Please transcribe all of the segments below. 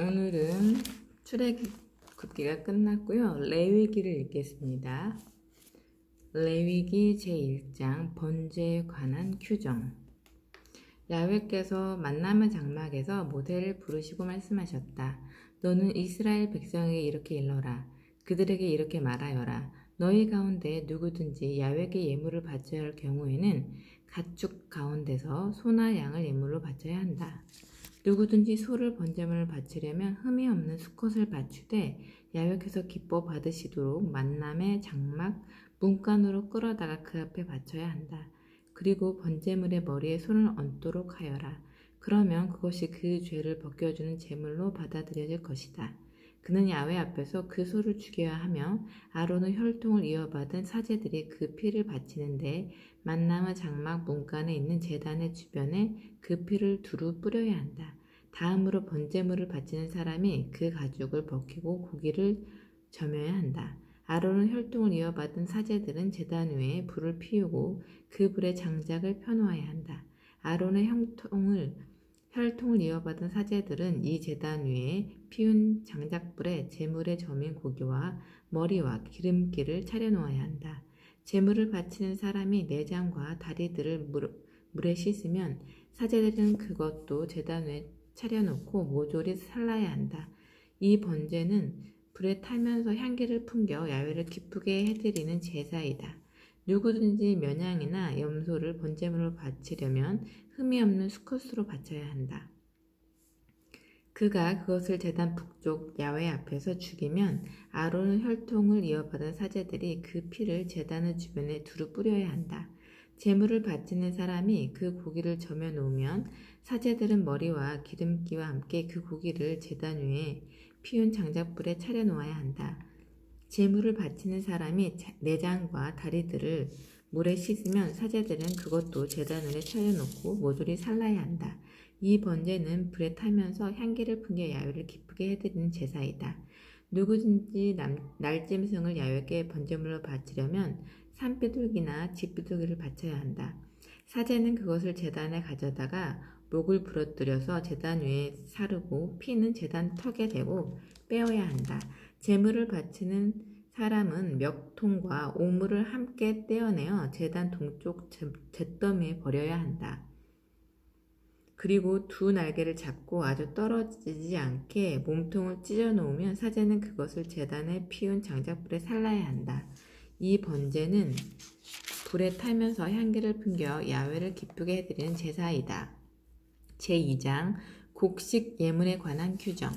오늘은 출애굽기가 끝났고요. 레위기를 읽겠습니다. 레위기 제1장 번제에 관한 규정. 야훼께서 만나무 장막에서 모세를 부르시고 말씀하셨다. 너는 이스라엘 백성에게 이렇게 일러라. 그들에게 이렇게 말하여라. 너희 가운데 누구든지 야훼께 예물을 바쳐야 할 경우에는 가축 가운데서 소나 양을 예물로 바쳐야 한다. 누구든지 소를 번제물을 바치려면 흠이 없는 수컷을 바치되 야훼께서 기뻐 받으시도록 만남의 장막 문간으로 끌어다가 그 앞에 바쳐야 한다. 그리고 번제물의 머리에 손을 얹도록 하여라. 그러면 그것이 그 죄를 벗겨주는 제물로 받아들여질 것이다. 그는 야훼 앞에서 그 소를 죽여야 하며 아론의 혈통을 이어받은 사제들이 그 피를 바치는데 만남의 장막 문간에 있는 제단의 주변에 그 피를 두루 뿌려야 한다. 다음으로 번제물을 바치는 사람이 그 가죽을 벗기고 고기를 점여야 한다. 아론의 혈통을 이어받은 사제들은 제단 위에 불을 피우고 그 불에 장작을 펴놓아야 한다. 아론의 혈통을 이어받은 사제들은 이 제단 위에 피운 장작불에 제물에 점인 고기와 머리와 기름기를 차려놓아야 한다. 제물을 바치는 사람이 내장과 다리들을 물에 씻으면 사제들은 그것도 제단 위에 차려놓고 모조리 살라야 한다. 이 번제는 불에 타면서 향기를 풍겨 야훼를 기쁘게 해드리는 제사이다. 누구든지 면양이나 염소를 번제물로 바치려면 흠이 없는 수컷으로 바쳐야 한다. 그가 그것을 제단 북쪽 야훼 앞에서 죽이면 아론의 혈통을 이어받은 사제들이 그 피를 제단의 주변에 두루 뿌려야 한다. 제물을 바치는 사람이 그 고기를 점여 놓으면 사제들은 머리와 기름기와 함께 그 고기를 제단 위에 피운 장작불에 차려 놓아야 한다. 제물을 바치는 사람이 내장과 다리들을 물에 씻으면 사제들은 그것도 제단 위에 차려놓고 모조리 살라야 한다. 이 번제는 불에 타면서 향기를 풍겨 야훼를 기쁘게 해드리는 제사이다. 누구든지 날짐승을 야훼께 번제물로 바치려면 산비둘기나 쥐비둘기를 바쳐야 한다. 사제는 그것을 제단에 가져다가 목을 부러뜨려서 제단 위에 사르고 피는 제단 턱에 대고 빼어야 한다. 제물을 바치는 사람은 멱통과 오물을 함께 떼어내어 제단 동쪽 잿더미에 버려야 한다. 그리고 두 날개를 잡고 아주 떨어지지 않게 몸통을 찢어 놓으면 사제는 그것을 제단에 피운 장작불에 살라야 한다. 이 번제는 불에 타면서 향기를 풍겨 야훼를 기쁘게 해드리는 제사이다. 제2장 곡식 예물에 관한 규정.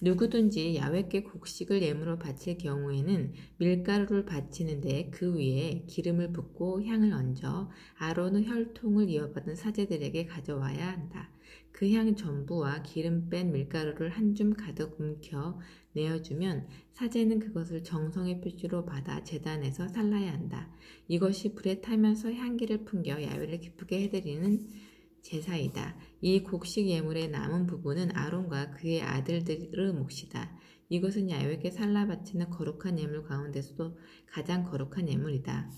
누구든지 야훼께 곡식을 예물로 바칠 경우에는 밀가루를 바치는데 그 위에 기름을 붓고 향을 얹어 아론의 혈통을 이어받은 사제들에게 가져와야 한다. 그 향 전부와 기름 뺀 밀가루를 한 줌 가득 움켜 내어주면 사제는 그것을 정성의 표시로 받아 제단에서 살라야 한다. 이것이 불에 타면서 향기를 풍겨 야훼를 기쁘게 해드리는 제사이다. 이 곡식 예물의 남은 부분은 아론과 그의 아들들의 몫이다. 이것은 야훼께 살라 바치는 거룩한 예물 가운데서도 가장 거룩한 예물이다.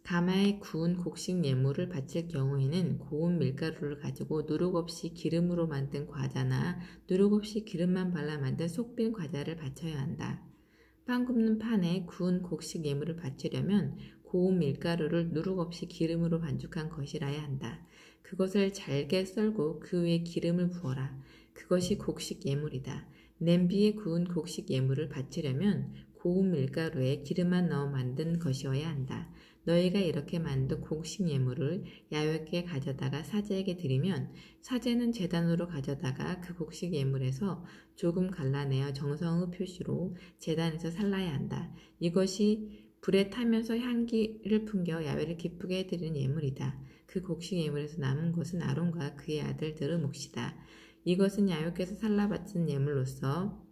가마에 구운 곡식 예물을 바칠 경우에는 고운 밀가루를 가지고 누룩 없이 기름으로 만든 과자나 누룩 없이 기름만 발라 만든 속빈 과자를 바쳐야 한다. 빵 굽는 판에 구운 곡식 예물을 바치려면 고운 밀가루를 누룩 없이 기름으로 반죽한 것이라야 한다. 그것을 잘게 썰고 그 위에 기름을 부어라. 그것이 곡식 예물이다. 냄비에 구운 곡식 예물을 바치려면 고운 밀가루에 기름만 넣어 만든 것이어야 한다. 너희가 이렇게 만든 곡식 예물을 야훼께 가져다가 사제에게 드리면 사제는 제단으로 가져다가 그 곡식 예물에서 조금 갈라내어 정성의 표시로 제단에서 살라야 한다. 이것이 불에 타면서 향기를 풍겨 야훼를 기쁘게 해드리는 예물이다. 그 곡식 예물에서 남은 것은 아론과 그의 아들들의 몫이다. 이것은 야훼께서 살라 바치는 예물로서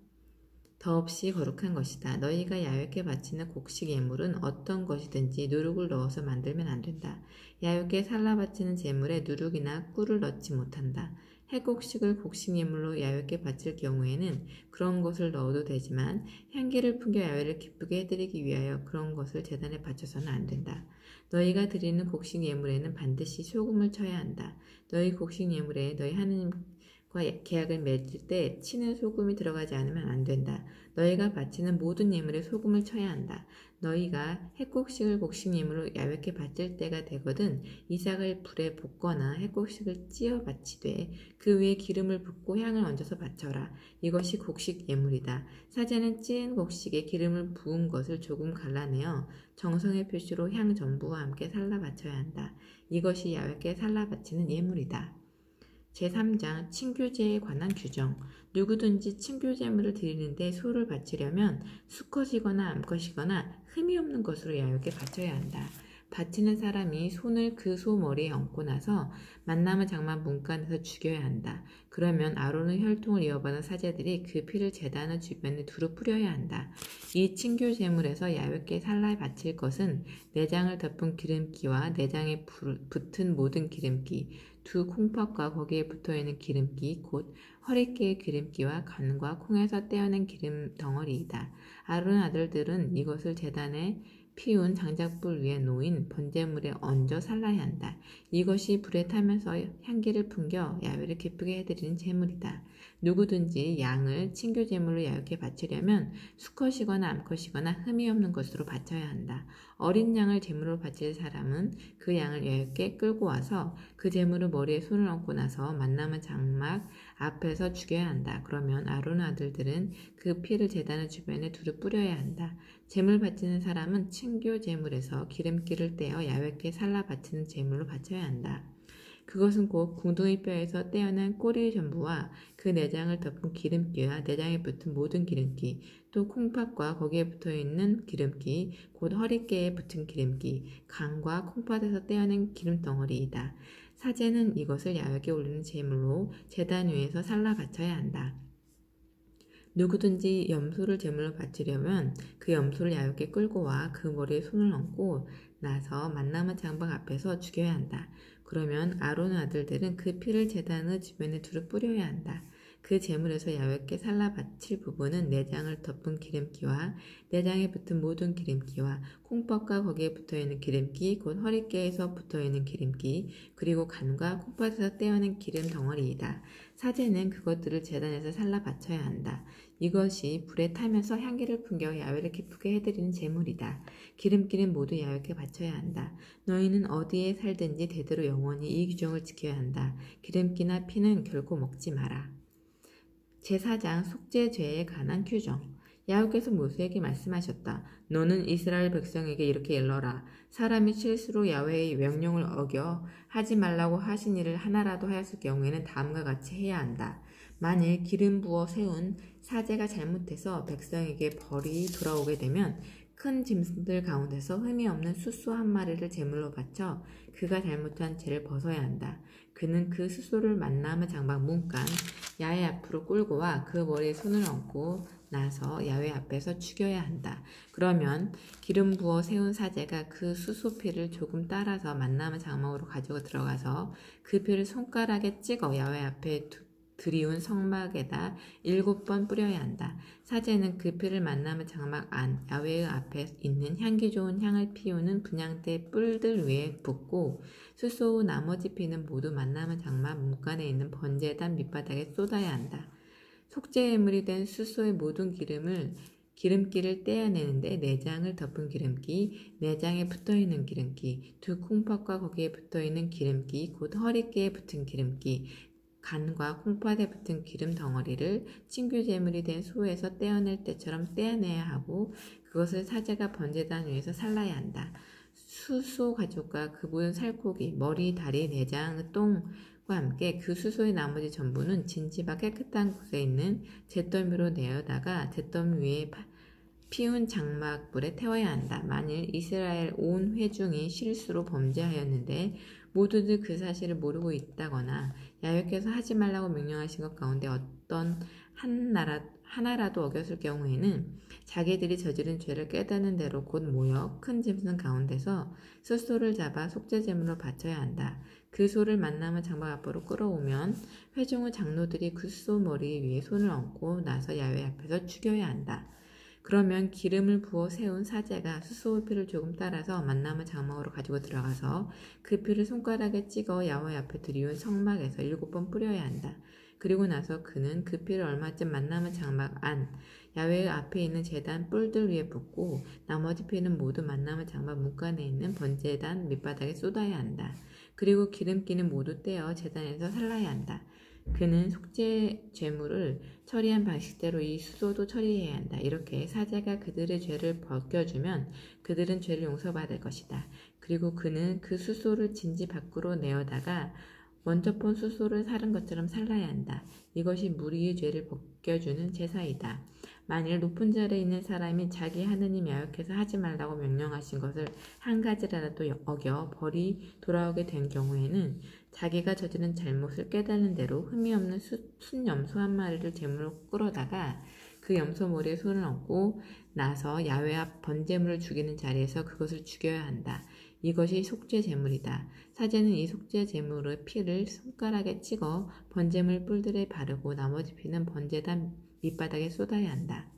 더없이 거룩한 것이다. 너희가 야훼께 바치는 곡식 예물은 어떤 것이든지 누룩을 넣어서 만들면 안 된다. 야훼께 살라 바치는 제물에 누룩이나 꿀을 넣지 못한다. 해곡식을 곡식 예물로 야훼께 바칠 경우에는 그런 것을 넣어도 되지만 향기를 풍겨 야훼를 기쁘게 해드리기 위하여 그런 것을 제단에 바쳐서는 안 된다. 너희가 드리는 곡식 예물에는 반드시 소금을 쳐야 한다. 너희 곡식 예물에 너희 하느님 계약을 맺을 때 치는 소금이 들어가지 않으면 안 된다. 너희가 바치는 모든 예물에 소금을 쳐야 한다. 너희가 핵곡식을 곡식예물로 야훼께 바칠 때가 되거든 이삭을 불에 볶거나 핵곡식을 찌어 바치되 그 위에 기름을 붓고 향을 얹어서 바쳐라. 이것이 곡식 예물이다. 사제는 찌은 곡식에 기름을 부은 것을 조금 갈라내어 정성의 표시로 향 전부와 함께 살라 바쳐야 한다. 이것이 야훼께 살라 바치는 예물이다. 제3장 친교제에 관한 규정. 누구든지 친교제물을 드리는데 소를 바치려면 수컷이거나 암컷이거나 흠이 없는 것으로 야훼께 바쳐야 한다. 바치는 사람이 손을 그 소 머리에 얹고 나서 만남의 장막 문간에서 죽여야 한다. 그러면 아론의 혈통을 이어받은 사제들이 그 피를 제단 주변에 두루 뿌려야 한다. 이 친교 제물에서 야훼께 살라 바칠 것은 내장을 덮은 기름기와 내장에 붙은 모든 기름기, 두 콩팥과 거기에 붙어있는 기름기, 곧 허리깨의 기름기와 간과 콩에서 떼어낸 기름 덩어리이다. 아론 아들들은 이것을 제단에 피운 장작불 위에 놓인 번제물에 얹어 살라야 한다. 이것이 불에 타면서 향기를 풍겨 야훼를 기쁘게 해드리는 제물이다. 누구든지 양을 친교 제물로 야훼께 바치려면 수컷이거나 암컷이거나 흠이 없는 것으로 바쳐야 한다. 어린 양을 제물로 바칠 사람은 그 양을 야훼께 끌고 와서 그 제물을 머리에 손을 얹고 나서 만남의 장막 앞에서 죽여야 한다. 그러면 아론 아들들은 그 피를 제단 주변에 두루 뿌려야 한다. 제물 바치는 사람은 친교 제물에서 기름기를 떼어 야훼께 살라 바치는 제물로 바쳐야 한다. 그것은 곧 궁둥이 뼈에서 떼어낸 꼬리 전부와 그 내장을 덮은 기름기와 내장에 붙은 모든 기름기, 또 콩팥과 거기에 붙어있는 기름기, 곧 허리깨에 붙은 기름기, 간과 콩팥에서 떼어낸 기름덩어리이다. 사제는 이것을 야훼께 올리는 제물로 제단 위에서 살라 바쳐야 한다. 누구든지 염소를 제물로 바치려면 그 염소를 야훼께 끌고 와 그 머리에 손을 얹고 나서 만남의 장막 앞에서 죽여야 한다. 그러면 아론의 아들들은 그 피를 제단의 주변에 두루 뿌려야 한다. 그 제물에서 야훼께 살라 바칠 부분은 내장을 덮은 기름기와 내장에 붙은 모든 기름기와 콩팥과 거기에 붙어있는 기름기, 곧 허리깨에서 붙어있는 기름기, 그리고 간과 콩팥에서 떼어낸 기름 덩어리이다. 사제는 그것들을 제단에서 살라 바쳐야 한다. 이것이 불에 타면서 향기를 풍겨 야훼를 기쁘게 해드리는 제물이다. 기름기는 모두 야훼께 바쳐야 한다. 너희는 어디에 살든지 대대로 영원히 이 규정을 지켜야 한다. 기름기나 피는 결코 먹지 마라. 제4장 속죄죄에 관한 규정. 야훼께서 모세에게 말씀하셨다. 너는 이스라엘 백성에게 이렇게 일러라. 사람이 실수로 야훼의 명령을 어겨 하지 말라고 하신 일을 하나라도 하였을 경우에는 다음과 같이 해야 한다. 만일 기름 부어 세운 사제가 잘못해서 백성에게 벌이 돌아오게 되면 큰 짐승들 가운데서 흠이 없는 숫소 한 마리를 제물로 바쳐 그가 잘못한 죄를 벗어야 한다. 그는 그 숫소를 만남의 장막 문간 야훼 앞으로 끌고 와 그 머리에 손을 얹고 나서 야훼 앞에서 죽여야 한다. 그러면 기름 부어 세운 사제가 그 숫소 피를 조금 따라서 만남의 장막으로 가지고 들어가서 그 피를 손가락에 찍어 야훼 앞에 드리운 성막에다 7번 뿌려야 한다. 사제는 그 피를 만남의 장막 안 야훼의 앞에 있는 향기 좋은 향을 피우는 분향대 뿔들 위에 붓고 숫소 후 나머지 피는 모두 만남의 장막 문간에 있는 번제단 밑바닥에 쏟아야 한다. 속죄예물이 된 숫소의 모든 기름기를 떼어내는데 내장을 덮은 기름기, 내장에 붙어있는 기름기, 두 콩팥과 거기에 붙어있는 기름기, 곧 허리깨에 붙은 기름기, 간과 콩팥에 붙은 기름 덩어리를 친교 제물이 된 소에서 떼어낼 때처럼 떼어내야 하고 그것을 사제가 번제단 위에서 살라야 한다. 수소 가죽과 그 모든 살코기, 머리, 다리, 내장, 똥과 함께 그 수소의 나머지 전부는 진지바 깨끗한 곳에 있는 잿더미로 내어다가 잿더미 위에 피운 장막불에 태워야 한다. 만일 이스라엘 온 회중이 실수로 범죄하였는데 모두들 그 사실을 모르고 있다거나 야훼께서 하지 말라고 명령하신 것 가운데 어떤 하나라도 어겼을 경우에는 자기들이 저지른 죄를 깨닫는 대로 곧 모여 큰 짐승 가운데서 숫소를 잡아 속죄제물로 바쳐야 한다. 그 소를 만남의 장막 앞으로 끌어오면 회중의 장로들이 그 숫소 머리 위에 손을 얹고 나서 야훼 앞에서 죽여야 한다. 그러면 기름을 부어 세운 사제가 숫소의 피를 조금 따라서 만남의 장막으로 가지고 들어가서 그 피를 손가락에 찍어 야훼 앞에 드리운 성막에서 7번 뿌려야 한다. 그리고 나서 그는 그 피를 얼마쯤 만남의 장막 안 야외 앞에 있는 제단 뿔들 위에 붓고 나머지 피는 모두 만남의 장막 문간에 있는 번제단 밑바닥에 쏟아야 한다. 그리고 기름기는 모두 떼어 제단에서 살라야 한다. 그는 속죄 제물을 처리한 방식대로 이 수소도 처리해야 한다. 이렇게 사제가 그들의 죄를 벗겨주면 그들은 죄를 용서받을 것이다. 그리고 그는 그 수소를 진지 밖으로 내어다가 먼저 본 수소를 사른 것처럼 살라야 한다. 이것이 무리의 죄를 벗겨주는 제사이다. 만일 높은 자리에 있는 사람이 자기 하느님 야훼께서 하지 말라고 명령하신 것을 한 가지라도 어겨 벌이 돌아오게 된 경우에는 자기가 저지른 잘못을 깨닫는 대로 흠이 없는 순염소 한 마리를 제물로 끌어다가 그 염소 머리에 손을 얹고 나서 야훼 앞 번제물을 죽이는 자리에서 그것을 죽여야 한다. 이것이 속죄 제물이다. 사제는 이 속죄 제물의 피를 손가락에 찍어 번제물 뿔들에 바르고 나머지 피는 번제단 밑바닥에 쏟아야 한다.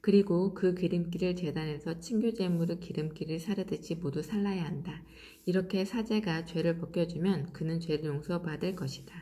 그리고 그 기름기를 제단에서 친교 제물의 기름기를 사르듯이 모두 살라야 한다. 이렇게 사제가 죄를 벗겨주면 그는 죄를 용서받을 것이다.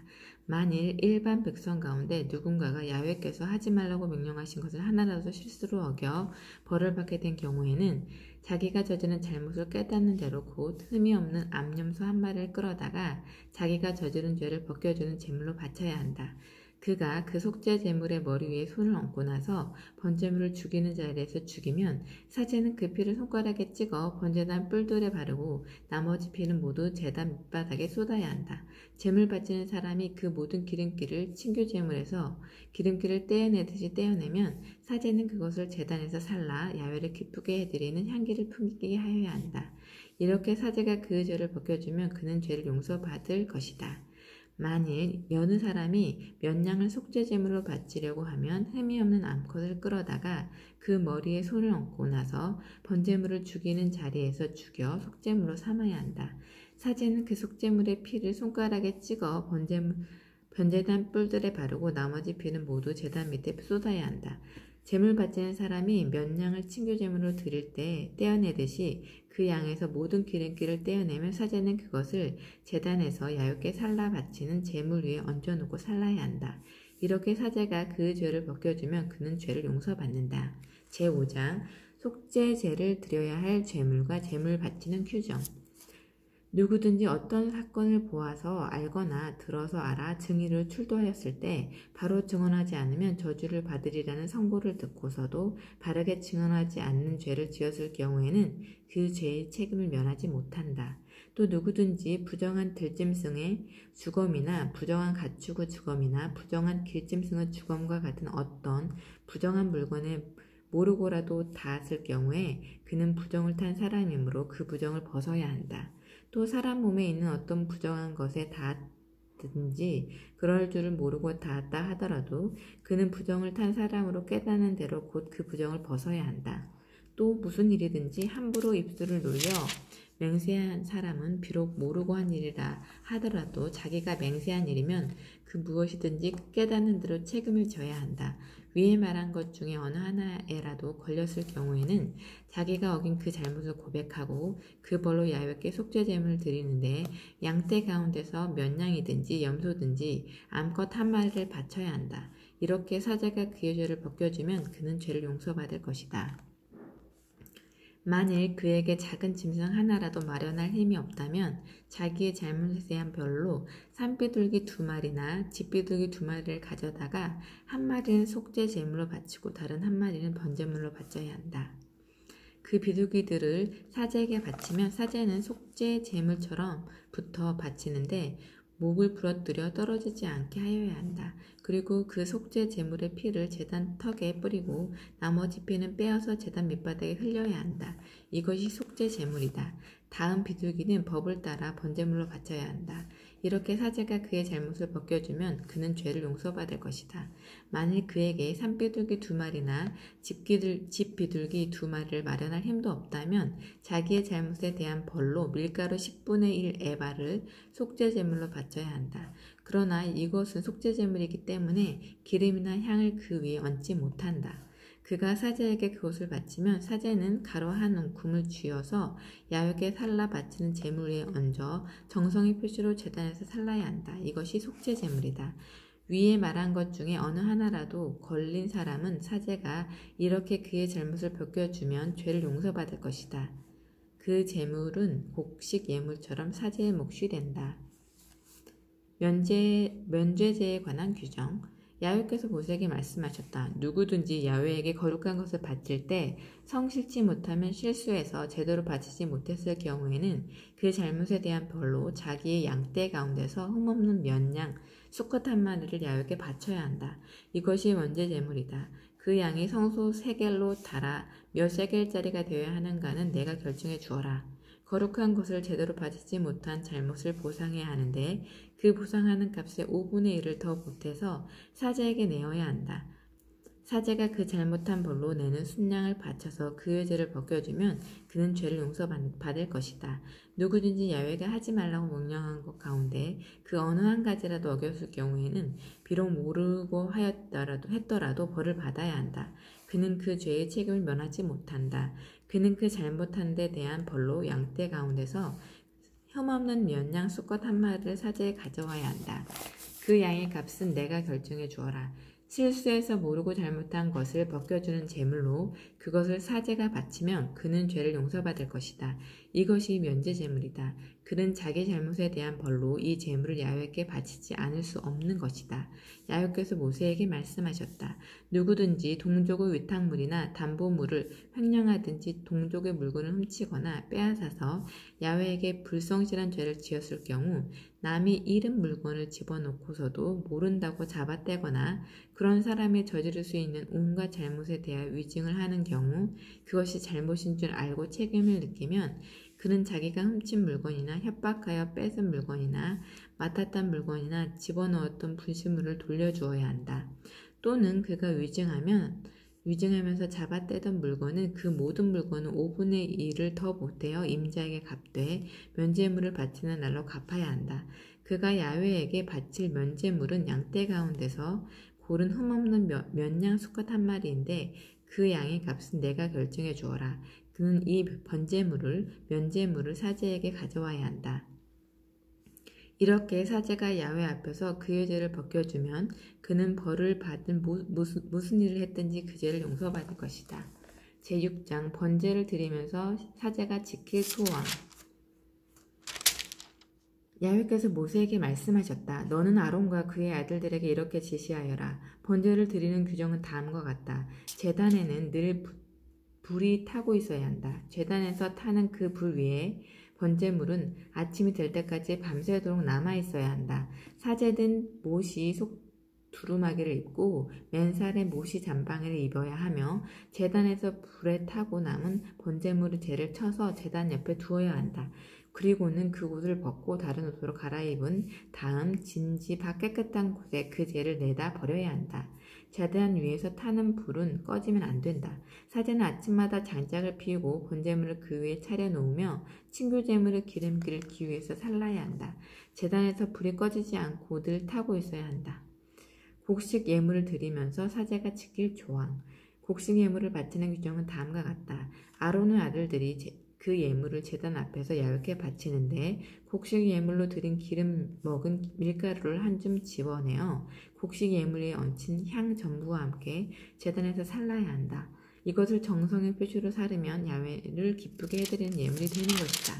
만일 일반 백성 가운데 누군가가 야훼께서 하지 말라고 명령하신 것을 하나라도 실수로 어겨 벌을 받게 된 경우에는 자기가 저지른 잘못을 깨닫는 대로 곧 흠이 없는 암염소 한 마리를 끌어다가 자기가 저지른 죄를 벗겨주는 제물로 바쳐야 한다. 그가 그 속죄 제물의 머리 위에 손을 얹고 나서 번제물을 죽이는 자리에서 죽이면 사제는 그 피를 손가락에 찍어 번제단 뿔들에 바르고 나머지 피는 모두 제단 밑바닥에 쏟아야 한다. 제물 바치는 사람이 그 모든 기름기를 친교 제물에서 기름기를 떼어내듯이 떼어내면 사제는 그것을 제단에서 살라 야훼를 기쁘게 해드리는 향기를 풍기게 하여야 한다. 이렇게 사제가 그 죄를 벗겨주면 그는 죄를 용서받을 것이다. 만일 여느 사람이 몇 양을 속죄 제물로 바치려고 하면 흠이 없는 암컷을 끌어다가 그 머리에 손을 얹고 나서 번제물을 죽이는 자리에서 죽여 속죄물로 삼아야 한다. 사제는 그 속죄물의 피를 손가락에 찍어 번제단 뿔들에 바르고 나머지 피는 모두 제단 밑에 쏟아야 한다. 제물 바치는 사람이 몇 양을 친교 제물로 드릴 때 떼어내듯이 그 양에서 모든 기름기를 떼어내면 사제는 그것을 제단에서 야훼께 살라 바치는 제물 위에 얹어놓고 살라야 한다. 이렇게 사제가 그 죄를 벗겨주면 그는 죄를 용서받는다. 제5장 속죄제를 드려야 할 제물과 제물 바치는 규정. 누구든지 어떤 사건을 보아서 알거나 들어서 알아 증인으로 출두하였을 때 바로 증언하지 않으면 저주를 받으리라는 선고를 듣고서도 바르게 증언하지 않는 죄를 지었을 경우에는 그 죄의 책임을 면하지 못한다. 또 누구든지 부정한 들짐승의 주검이나 부정한 가축의 주검이나 부정한 길짐승의 주검과 같은 어떤 부정한 물건을 모르고라도 닿았을 경우에 그는 부정을 탄 사람이므로 그 부정을 벗어야 한다. 또 사람 몸에 있는 어떤 부정한 것에 닿았든지 그럴 줄을 모르고 닿았다 하더라도 그는 부정을 탄 사람으로 깨닫는 대로 곧 그 부정을 벗어야 한다. 또 무슨 일이든지 함부로 입술을 놀려 맹세한 사람은 비록 모르고 한 일이라 하더라도 자기가 맹세한 일이면 그 무엇이든지 깨닫는 대로 책임을 져야 한다. 위에 말한 것 중에 어느 하나에라도 걸렸을 경우에는 자기가 어긴 그 잘못을 고백하고 그 벌로 야훼께 속죄 제물을 드리는데 양떼 가운데서 몇 양이든지 염소든지 암컷 한 마리를 바쳐야 한다. 이렇게 사제가 그의 죄를 벗겨주면 그는 죄를 용서받을 것이다. 만일 그에게 작은 짐승 하나라도 마련할 힘이 없다면 자기의 잘못에 대한 별로 산비둘기 2마리나 집비둘기 2마리를 가져다가 한 마리는 속죄 제물로 바치고 다른 한 마리는 번제물로 바쳐야 한다. 그 비둘기들을 사제에게 바치면 사제는 속죄 제물처럼 부터 바치는데 목을 부러뜨려 떨어지지 않게 하여야 한다. 그리고 그 속죄 제물의 피를 제단 턱에 뿌리고 나머지 피는 빼어서 제단 밑바닥에 흘려야 한다. 이것이 속죄 제물이다. 다음 비둘기는 법을 따라 번제물로 바쳐야 한다. 이렇게 사제가 그의 잘못을 벗겨주면 그는 죄를 용서받을 것이다. 만일 그에게 산비둘기 2마리나 집비둘기 2마리를 마련할 힘도 없다면 자기의 잘못에 대한 벌로 밀가루 10분의 1 에바를 속죄 제물로 바쳐야 한다. 그러나 이것은 속죄 제물이기 때문에 기름이나 향을 그 위에 얹지 못한다. 그가 사제에게 그것을 바치면 사제는 가로 한 움큼을 쥐어서 야훼께 살라 바치는 제물 위에 얹어 정성의 표시로 제단에서 살라야 한다. 이것이 속죄 제물이다. 위에 말한 것 중에 어느 하나라도 걸린 사람은 사제가 이렇게 그의 잘못을 벗겨주면 죄를 용서받을 것이다. 그 제물은 곡식 예물처럼 사제의 몫이 된다. 면죄제에 관한 규정. 야훼께서 모세에게 말씀하셨다. 누구든지 야훼에게 거룩한 것을 바칠 때 성실치 못하면 실수해서 제대로 바치지 못했을 경우에는 그 잘못에 대한 벌로 자기의 양떼 가운데서 흠없는 몇 양, 수컷 한 마리를 야훼에게 바쳐야 한다. 이것이 면죄제물이다. 그 양이 성소 세겔로 달아 몇 세겔짜리가 되어야 하는가는 내가 결정해 주어라. 거룩한 것을 제대로 바치지 못한 잘못을 보상해야 하는데 그 보상하는 값의 5분의 1을 더 보태서 사제에게 내어야 한다. 사제가 그 잘못한 벌로 내는 순양을 바쳐서 그의 죄를 벗겨주면 그는 죄를 용서받을 것이다. 누구든지 야훼가 하지 말라고 명령한 것 가운데 그 어느 한 가지라도 어겼을 경우에는 비록 모르고 했더라도 벌을 받아야 한다. 그는 그 죄의 책임을 면하지 못한다. 그는 그 잘못한 데 대한 벌로 양떼 가운데서 혐없는 연양 수컷 한 마리를 사제에 가져와야 한다. 그 양의 값은 내가 결정해 주어라. 실수해서 모르고 잘못한 것을 벗겨주는 제물로 그것을 사제가 바치면 그는 죄를 용서받을 것이다. 이것이 면죄제물이다. 그는 자기 잘못에 대한 벌로 이 제물을 야훼께 바치지 않을 수 없는 것이다. 야훼께서 모세에게 말씀하셨다. 누구든지 동족의 위탁물이나 담보물을 횡령하든지 동족의 물건을 훔치거나 빼앗아서 야훼에게 불성실한 죄를 지었을 경우 남이 잃은 물건을 집어넣고서도 모른다고 잡아떼거나 그런 사람이 저지를 수 있는 온갖 잘못에 대하여 위증을 하는 경우 그것이 잘못인 줄 알고 책임을 느끼면 그는 자기가 훔친 물건이나 협박하여 뺏은 물건이나 맡았던 물건이나 집어넣었던 분실물을 돌려주어야 한다. 또는 그가 위증하면서 잡아떼던 물건은 그 모든 물건은 5분의 1을 더 보태어 임자에게 갚되 면죄물을 바치는 날로 갚아야 한다. 그가 야훼에게 바칠 면죄물은 양떼 가운데서 고른 흠없는 몇 양 수컷 한 마리인데 그 양의 값은 내가 결정해 주어라. 그는 이 면죄물을 사제에게 가져와야 한다. 이렇게 사제가 야훼 앞에서 그의 죄를 벗겨주면 그는 벌을 받은 무슨 일을 했든지 그 죄를 용서받을 것이다. 제6장 번제를 드리면서 사제가 지킬 소원. 야훼께서 모세에게 말씀하셨다. 너는 아론과 그의 아들들에게 이렇게 지시하여라. 번제를 드리는 규정은 다음과 같다. 제단에는 늘 불이 타고 있어야 한다. 제단에서 타는 그 불 위에 번제물은 아침이 될 때까지 밤새도록 남아있어야 한다. 사제든 못이 두루마기를 입고 맨살에 못이 잠방이를 입어야 하며 제단에서 불에 타고 남은 번제물의 재를 쳐서 제단 옆에 두어야 한다. 그리고는 그 옷을 벗고 다른 옷으로 갈아입은 다음 진지 밖 깨끗한 곳에 그 재를 내다 버려야 한다. 제단 위에서 타는 불은 꺼지면 안 된다. 사제는 아침마다 장작을 피우고 번제물을 그 위에 차려놓으며 친교제물의 기름기를 기위해서 살라야 한다. 제단에서 불이 꺼지지 않고 늘 타고 있어야 한다. 곡식 예물을 드리면서 사제가 지킬 조항. 곡식 예물을 바치는 규정은 다음과 같다. 아론의 아들들이 그 예물을 제단 앞에서 야훼께 바치는데 곡식 예물로 드린 기름 먹은 밀가루를 한 줌 집어내어 곡식 예물에 얹힌 향 전부와 함께 제단에서 살라야 한다. 이것을 정성의 표시로 사르면 야훼를 기쁘게 해드리는 예물이 되는 것이다.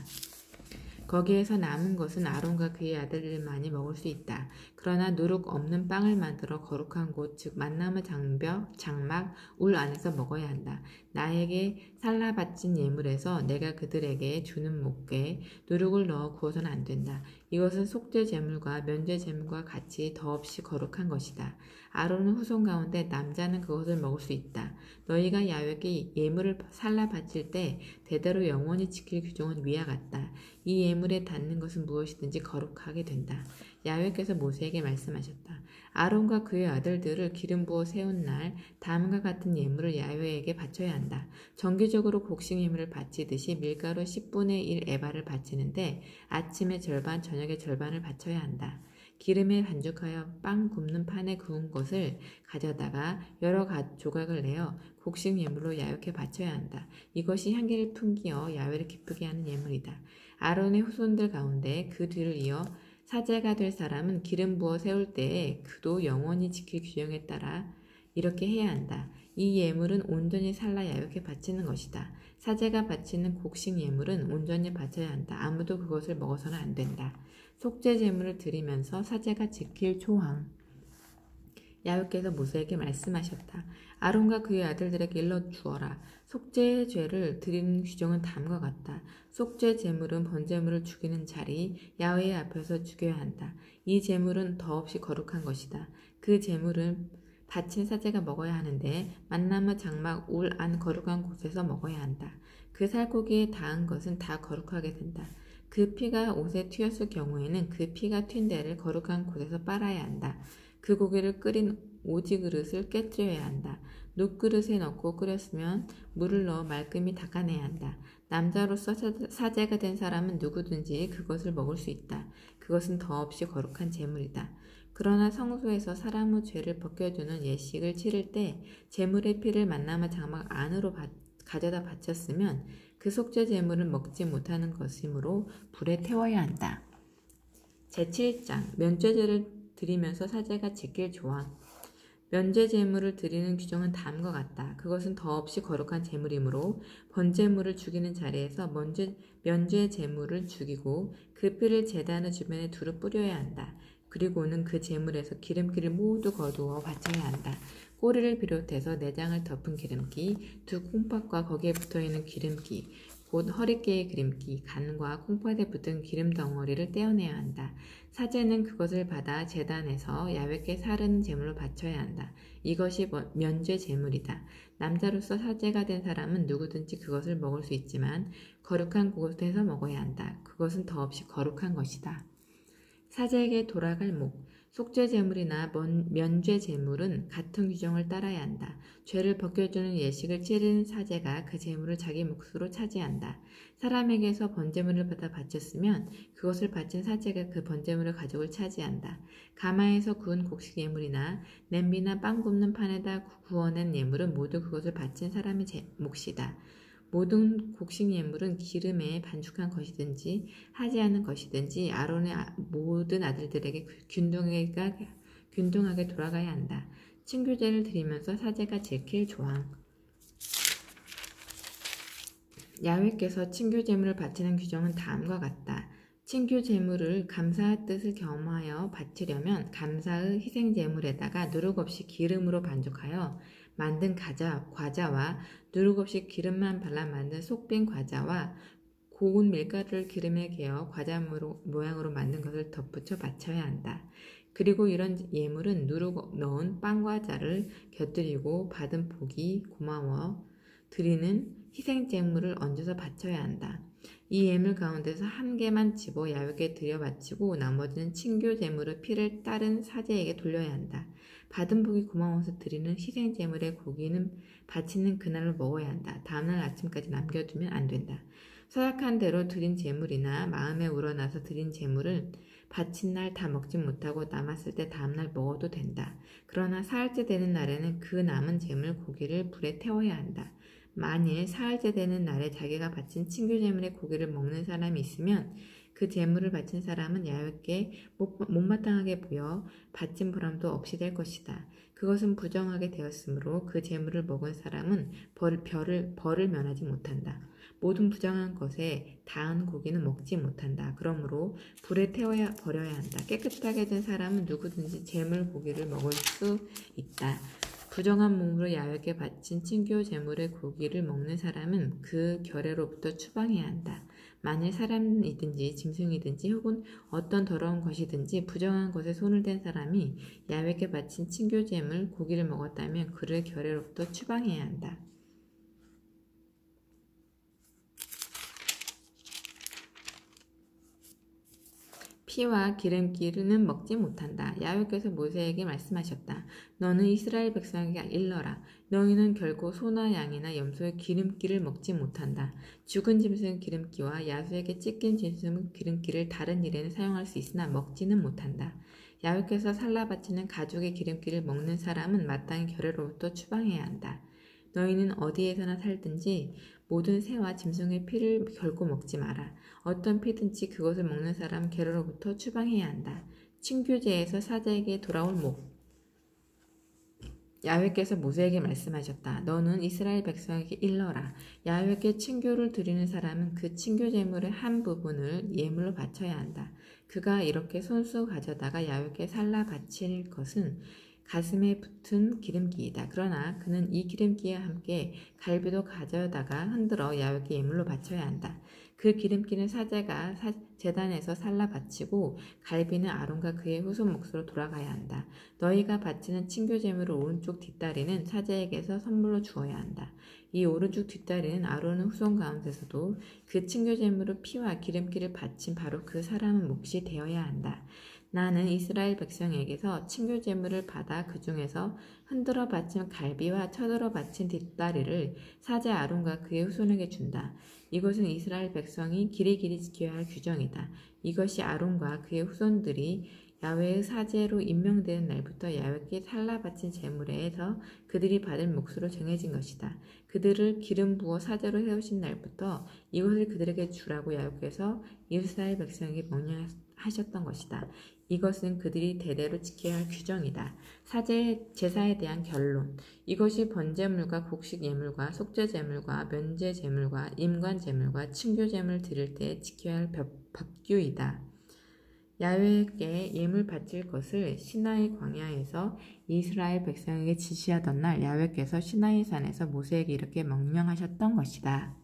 거기에서 남은 것은 아론과 그의 아들들만이 먹을 수 있다. 그러나 누룩 없는 빵을 만들어 거룩한 곳, 즉 만나무 장막, 울 안에서 먹어야 한다. 나에게 살라 바친 예물에서 내가 그들에게 주는 목에 누룩을 넣어 구워서는 안 된다. 이것은 속죄 제물과 면죄 제물과 같이 더없이 거룩한 것이다. 아론의 후손 가운데 남자는 그것을 먹을 수 있다. 너희가 야훼에게 예물을 살라 바칠 때 대대로 영원히 지킬 규정은 위와 같다. 이 예물에 닿는 것은 무엇이든지 거룩하게 된다. 야훼께서 모세에게 말씀하셨다. 아론과 그의 아들들을 기름 부어 세운 날 다음과 같은 예물을 야훼에게 바쳐야 한다. 정기적으로 곡식 예물을 바치듯이 밀가루 10분의 1 에바를 바치는데 아침의 절반, 저녁의 절반을 바쳐야 한다. 기름에 반죽하여 빵 굽는 판에 구운 것을 가져다가 여러 조각을 내어 곡식 예물로 야훼께 바쳐야 한다. 이것이 향기를 풍기어 야훼를 기쁘게 하는 예물이다. 아론의 후손들 가운데 그 뒤를 이어 사제가 될 사람은 기름 부어 세울 때에 그도 영원히 지킬 규정에 따라 이렇게 해야 한다. 이 예물은 온전히 살라 야훼께 바치는 것이다. 사제가 바치는 곡식 예물은 온전히 바쳐야 한다. 아무도 그것을 먹어서는 안 된다. 속죄 제물을 드리면서 사제가 지킬 조항. 야훼께서 모세에게 말씀하셨다. 아론과 그의 아들들에게 일러 주어라. 속죄의 죄를 드리는 규정은 다음과 같다. 속죄 제물은 번제물을 죽이는 자리 야훼 앞에서 죽여야 한다. 이 제물은 더없이 거룩한 것이다. 그 제물은 바친 사제가 먹어야 하는데 만나무 장막 울 안 거룩한 곳에서 먹어야 한다. 그 살코기에 닿은 것은 다 거룩하게 된다. 그 피가 옷에 튀었을 경우에는 그 피가 튄 데를 거룩한 곳에서 빨아야 한다. 그 고기를 끓인 오지 그릇을 깨뜨려야 한다. 놋그릇에 넣고 끓였으면 물을 넣어 말끔히 닦아내야 한다. 남자로서 사제가 된 사람은 누구든지 그것을 먹을 수 있다. 그것은 더없이 거룩한 제물이다. 그러나 성소에서 사람의 죄를 벗겨주는 예식을 치를 때 제물의 피를 만나무 장막 안으로 가져다 바쳤으면 그 속죄 제물은 먹지 못하는 것이므로 불에 태워야 한다. 제7장 면죄제를 드리면서 사제가 지킬 조항. 면죄 제물을 드리는 규정은 다음과 같다. 그것은 더없이 거룩한 제물이므로 번제물을 죽이는 자리에서 면죄 제물을 죽이고 그 피를 제단의 주변에 두루 뿌려야 한다. 그리고는 그 제물에서 기름기를 모두 거두어 바쳐야 한다. 꼬리를 비롯해서 내장을 덮은 기름기, 두 콩팥과 거기에 붙어있는 기름기, 곧 허리깨의 기름기, 간과 콩팥에 붙은 기름 덩어리를 떼어내야 한다. 사제는 그것을 받아 제단에서 야훼께 사르는 제물로 바쳐야 한다. 이것이 면죄 제물이다. 남자로서 사제가 된 사람은 누구든지 그것을 먹을 수 있지만 거룩한 곳에서 먹어야 한다. 그것은 더없이 거룩한 것이다. 사제에게 돌아갈 목. 속죄 제물이나 면죄 제물은 같은 규정을 따라야 한다. 죄를 벗겨주는 예식을 치르는 사제가 그 제물을 자기 몫으로 차지한다. 사람에게서 번제물을 받아 바쳤으면 그것을 바친 사제가 그 번제물의 가족을 차지한다. 가마에서 구운 곡식 예물이나 냄비나 빵 굽는 판에다 구워낸 예물은 모두 그것을 바친 사람의 몫이다. 모든 곡식 예물은 기름에 반죽한 것이든지 하지 않은 것이든지 아론의 모든 아들들에게 균등하게 돌아가야 한다. 친교제를 드리면서 사제가 지킬 조항. 야훼께서 친교제물을 바치는 규정은 다음과 같다. 친교제물을 감사의 뜻을 겸하여 바치려면 감사의 희생제물에다가 누룩 없이 기름으로 반죽하여 만든 과자와 누룩 없이 기름만 발라 만든 속빈 과자와 고운 밀가루를 기름에 개어 과자 모양으로 만든 것을 덧붙여 바쳐야 한다. 그리고 이런 예물은 누룩 넣은 빵과자를 곁들이고 받은 복이 고마워 드리는 희생제물을 얹어서 바쳐야 한다. 이 예물 가운데서 한 개만 집어 야훼께 드려 바치고 나머지는 친교제물의 피를 따른 사제에게 돌려야 한다. 받은 복이 고마워서 드리는 희생제물의 고기는 바치는 그날로 먹어야 한다. 다음날 아침까지 남겨두면 안 된다. 서약한 대로 드린 제물이나 마음에 우러나서 드린 제물을 바친 날 다 먹지 못하고 남았을 때 다음날 먹어도 된다. 그러나 사흘째 되는 날에는 그 남은 제물 고기를 불에 태워야 한다. 만일 사흘째 되는 날에 자기가 바친 친교제물의 고기를 먹는 사람이 있으면 그 제물을 바친 사람은 야훼께 못마땅하게 보여 바친 보람도 없이 될 것이다. 그것은 부정하게 되었으므로 그 제물을 먹은 사람은 벌을 면하지 못한다. 모든 부정한 것에 닿은 고기는 먹지 못한다. 그러므로 불에 태워야 버려야 한다. 깨끗하게 된 사람은 누구든지 제물 고기를 먹을 수 있다. 부정한 몸으로 야훼께 바친 친교 제물의 고기를 먹는 사람은 그 결례로부터 추방해야 한다. 만일 사람이든지 짐승이든지 혹은 어떤 더러운 것이든지 부정한 것에 손을 댄 사람이 야훼께 바친 친교 제물 고기를 먹었다면 그를 결례로부터 추방해야 한다. 피와 기름기는 먹지 못한다. 야훼께서 모세에게 말씀하셨다. 너는 이스라엘 백성에게 일러라. 너희는 결코 소나 양이나 염소의 기름기를 먹지 못한다. 죽은 짐승 기름기와 야수에게 찢긴 짐승 기름기를 다른 일에는 사용할 수 있으나 먹지는 못한다. 야훼께서 살라 바치는 가죽의 기름기를 먹는 사람은 마땅히 결례로부터 추방해야 한다. 너희는 어디에서나 살든지 모든 새와 짐승의 피를 결코 먹지 마라. 어떤 피든지 그것을 먹는 사람은 결례로부터 추방해야 한다. 친교제에서 사자에게 돌아올 목. 야훼께서 모세에게 말씀하셨다. 너는 이스라엘 백성에게 일러라. 야훼께 친교를 드리는 사람은 그 친교 제물의 한 부분을 예물로 바쳐야 한다. 그가 이렇게 손수 가져다가 야훼께 살라 바칠 것은 가슴에 붙은 기름기이다. 그러나 그는 이 기름기와 함께 갈비도 가져다가 흔들어 야훼께 예물로 바쳐야 한다. 그 기름기는 사제가 제단에서 살라 바치고 갈비는 아론과 그의 후손 몫으로 돌아가야 한다. 너희가 바치는 친교 제물의 오른쪽 뒷다리는 사제에게서 선물로 주어야 한다. 이 오른쪽 뒷다리는 아론의 후손 가운데서도 그 친교 제물의 피와 기름기를 바친 바로 그 사람의 몫이 되어야 한다. 나는 이스라엘 백성에게서 친교 제물을 받아 그 중에서 흔들어 바친 갈비와 쳐들어 바친 뒷다리를 사제 아론과 그의 후손에게 준다. 이것은 이스라엘 백성이 길이길이 지켜야 할 규정이다. 이것이 아론과 그의 후손들이 야훼의 사제로 임명되는 날부터 야훼께 살라 바친 제물에서 그들이 받을 몫으로 정해진 것이다. 그들을 기름 부어 사제로 세우신 날부터 이것을 그들에게 주라고 야훼께서 이스라엘 백성에게 명령하셨던 것이다. 이것은 그들이 대대로 지켜야 할 규정이다. 사제 제사에 대한 결론. 이것이 번제물과 곡식 예물과 속죄 제물과 면제 제물과 임관 제물과 친교 제물 드릴 때 지켜야 할 법규이다. 야훼께 예물 바칠 것을 시나이 광야에서 이스라엘 백성에게 지시하던 날 야훼께서 시나이 산에서 모세에게 이렇게 명령하셨던 것이다.